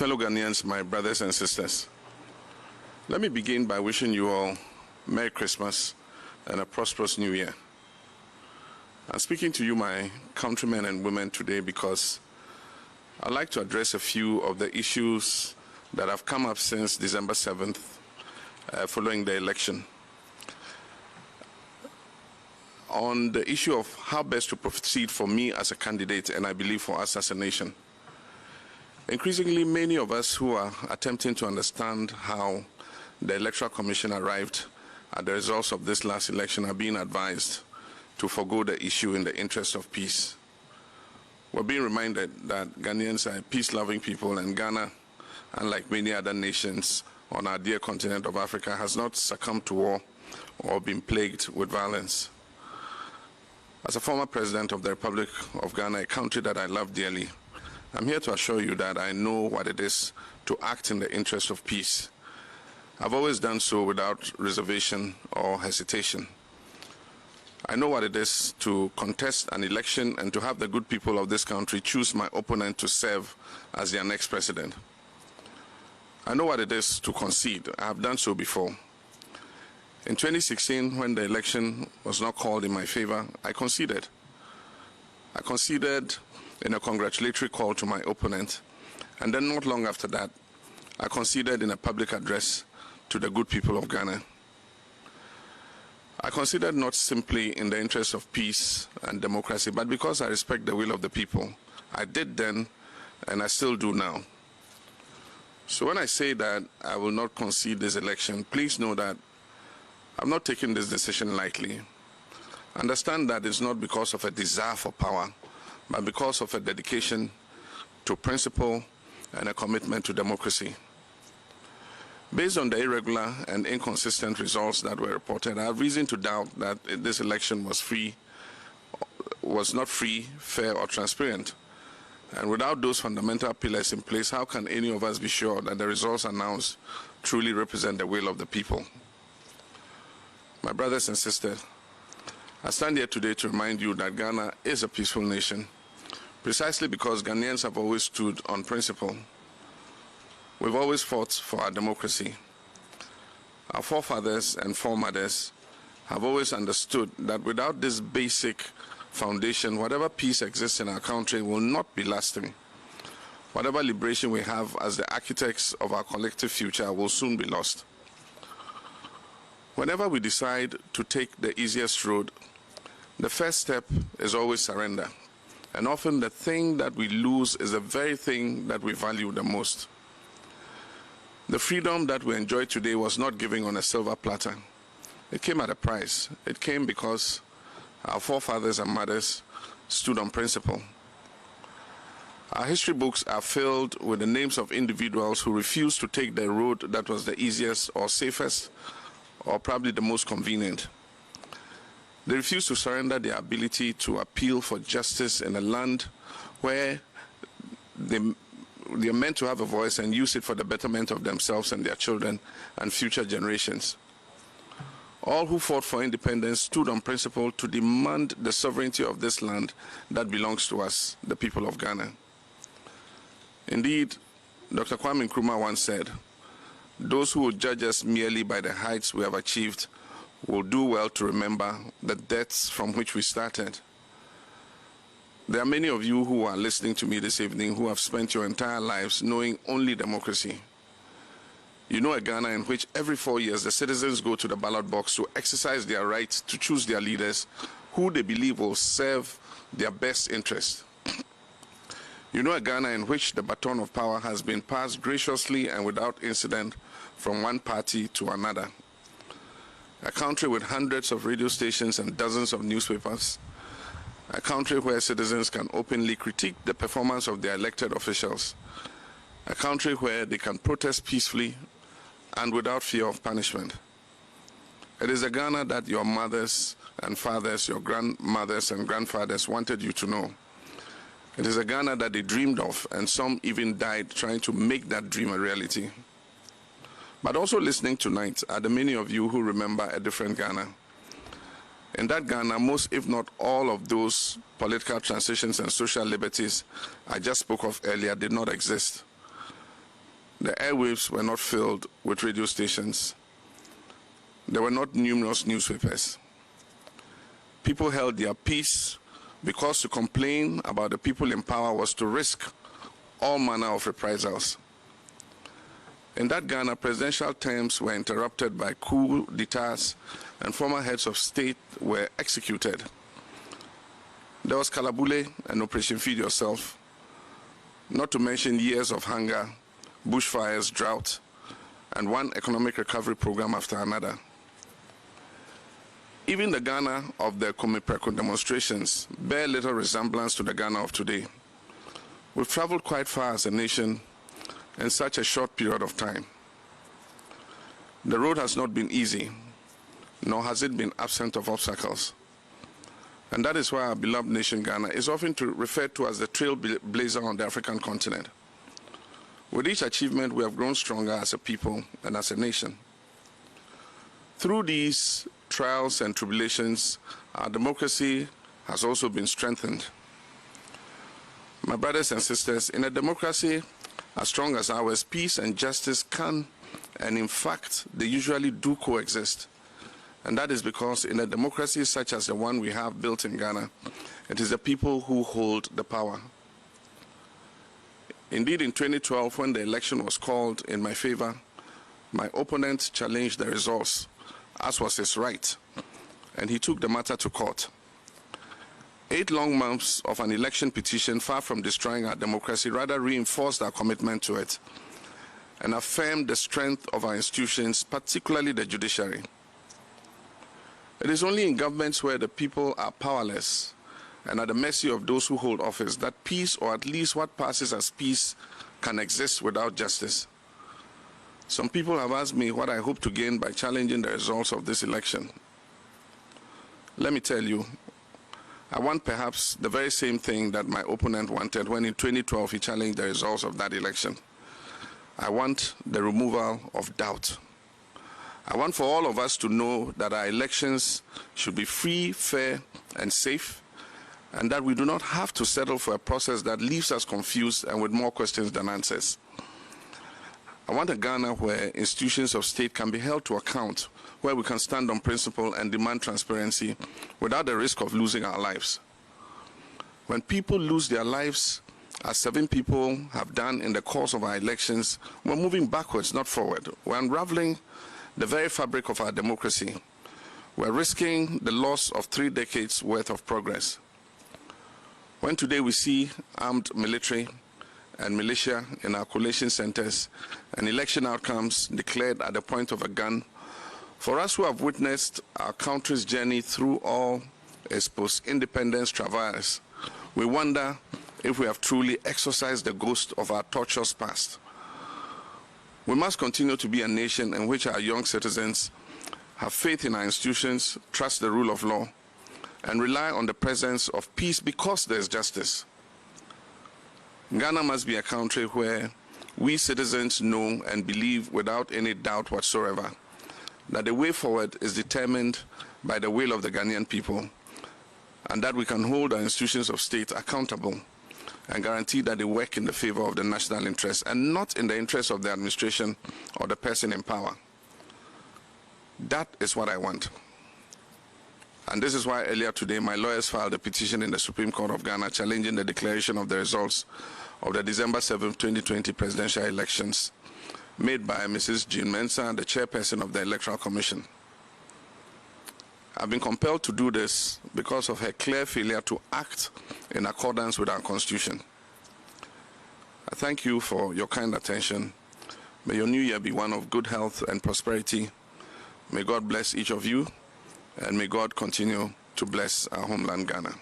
Fellow Ghanaians, my brothers and sisters, let me begin by wishing you all Merry Christmas and a prosperous New Year. I'm speaking to you, my countrymen and women, today because I'd like to address a few of the issues that have come up since December 7th, following the election. On the issue of how best to proceed for me as a candidate, and I believe for us as a nation. Increasingly, many of us who are attempting to understand how the Electoral Commission arrived at the results of this last election are being advised to forgo the issue in the interest of peace. We're being reminded that Ghanaians are a peace-loving people, and Ghana, unlike many other nations on our dear continent of Africa, has not succumbed to war or been plagued with violence. As a former president of the Republic of Ghana, a country that I love dearly, I'm here to assure you that I know what it is to act in the interest of peace. I've always done so without reservation or hesitation. I know what it is to contest an election and to have the good people of this country choose my opponent to serve as their next president. I know what it is to concede. I have done so before. In 2016, when the election was not called in my favor, I conceded. I conceded in a congratulatory call to my opponent, and then not long after that, I conceded in a public address to the good people of Ghana. I conceded not simply in the interest of peace and democracy, but because I respect the will of the people. I did then, and I still do now. So when I say that I will not concede this election, please know that I'm not taking this decision lightly. Understand that it's not because of a desire for power, but because of a dedication to principle and a commitment to democracy. Based on the irregular and inconsistent results that were reported, I have reason to doubt that this election was not free, fair, or transparent. And without those fundamental pillars in place, how can any of us be sure that the results announced truly represent the will of the people? My brothers and sisters, I stand here today to remind you that Ghana is a peaceful nation, precisely because Ghanaians have always stood on principle. We've always fought for our democracy. Our forefathers and foremothers have always understood that without this basic foundation, whatever peace exists in our country will not be lasting. Whatever liberation we have as the architects of our collective future will soon be lost. Whenever we decide to take the easiest road, the first step is always surrender. And often the thing that we lose is the very thing that we value the most. The freedom that we enjoy today was not given on a silver platter. It came at a price. It came because our forefathers and mothers stood on principle. Our history books are filled with the names of individuals who refused to take the road that was the easiest or safest or probably the most convenient. They refused to surrender their ability to appeal for justice in a land where they are meant to have a voice and use it for the betterment of themselves and their children and future generations. All who fought for independence stood on principle to demand the sovereignty of this land that belongs to us, the people of Ghana. Indeed, Dr. Kwame Nkrumah once said, "Those who will judge us merely by the heights we have achieved will do well to remember the depths from which we started." There are many of you who are listening to me this evening who have spent your entire lives knowing only democracy. You know a Ghana in which every 4 years the citizens go to the ballot box to exercise their right to choose their leaders who they believe will serve their best interest. You know a Ghana in which the baton of power has been passed graciously and without incident from one party to another. A country with hundreds of radio stations and dozens of newspapers. A country where citizens can openly critique the performance of their elected officials. A country where they can protest peacefully and without fear of punishment. It is a Ghana that your mothers and fathers, your grandmothers and grandfathers wanted you to know. It is a Ghana that they dreamed of, and some even died trying to make that dream a reality. But also listening tonight are the many of you who remember a different Ghana. In that Ghana, most, if not all, of those political transitions and social liberties I just spoke of earlier did not exist. The airwaves were not filled with radio stations. There were not numerous newspapers. People held their peace because to complain about the people in power was to risk all manner of reprisals. In that Ghana, presidential terms were interrupted by coup d'etats and former heads of state were executed. There was Kalabule and Operation Feed Yourself, not to mention years of hunger, bushfires, drought, and one economic recovery program after another. Even the Ghana of the Komipreko demonstrations bear little resemblance to the Ghana of today. We've traveled quite far as a nation in such a short period of time. The road has not been easy, nor has it been absent of obstacles. And that is why our beloved nation Ghana is often referred to as the trailblazer on the African continent. With each achievement, we have grown stronger as a people and as a nation. Through these trials and tribulations, our democracy has also been strengthened. My brothers and sisters, in a democracy as strong as ours, peace and justice can, and in fact, they usually do coexist. And that is because in a democracy such as the one we have built in Ghana, it is the people who hold the power. Indeed, in 2012, when the election was called in my favor, my opponent challenged the results, as was his right, and he took the matter to court. 8 long months of an election petition, far from destroying our democracy, rather reinforced our commitment to it and affirmed the strength of our institutions, particularly the judiciary. It is only in governments where the people are powerless and at the mercy of those who hold office that peace, or at least what passes as peace, can exist without justice. Some people have asked me what I hope to gain by challenging the results of this election. Let me tell you, I want perhaps the very same thing that my opponent wanted when in 2012 he challenged the results of that election. I want the removal of doubt. I want for all of us to know that our elections should be free, fair, and safe, and that we do not have to settle for a process that leaves us confused and with more questions than answers. I want a Ghana where institutions of state can be held to account, where we can stand on principle and demand transparency without the risk of losing our lives. When people lose their lives, as 7 people have done in the course of our elections, we're moving backwards, not forward. We're unraveling the very fabric of our democracy. We're risking the loss of 3 decades worth of progress. When today we see armed military and militia in our collation centers and election outcomes declared at the point of a gun, for us who have witnessed our country's journey through all its post-independence travails, we wonder if we have truly exorcised the ghost of our torturous past. We must continue to be a nation in which our young citizens have faith in our institutions, trust the rule of law, and rely on the presence of peace because there is justice. Ghana must be a country where we citizens know and believe without any doubt whatsoever that the way forward is determined by the will of the Ghanaian people, and that we can hold our institutions of state accountable and guarantee that they work in the favor of the national interest and not in the interest of the administration or the person in power. That is what I want. And this is why earlier today my lawyers filed a petition in the Supreme Court of Ghana challenging the declaration of the results of the December 7, 2020 presidential elections made by Mrs. Jean Mensah, the chairperson of the Electoral Commission. I've been compelled to do this because of her clear failure to act in accordance with our Constitution. I thank you for your kind attention. May your new year be one of good health and prosperity. May God bless each of you, and may God continue to bless our homeland, Ghana.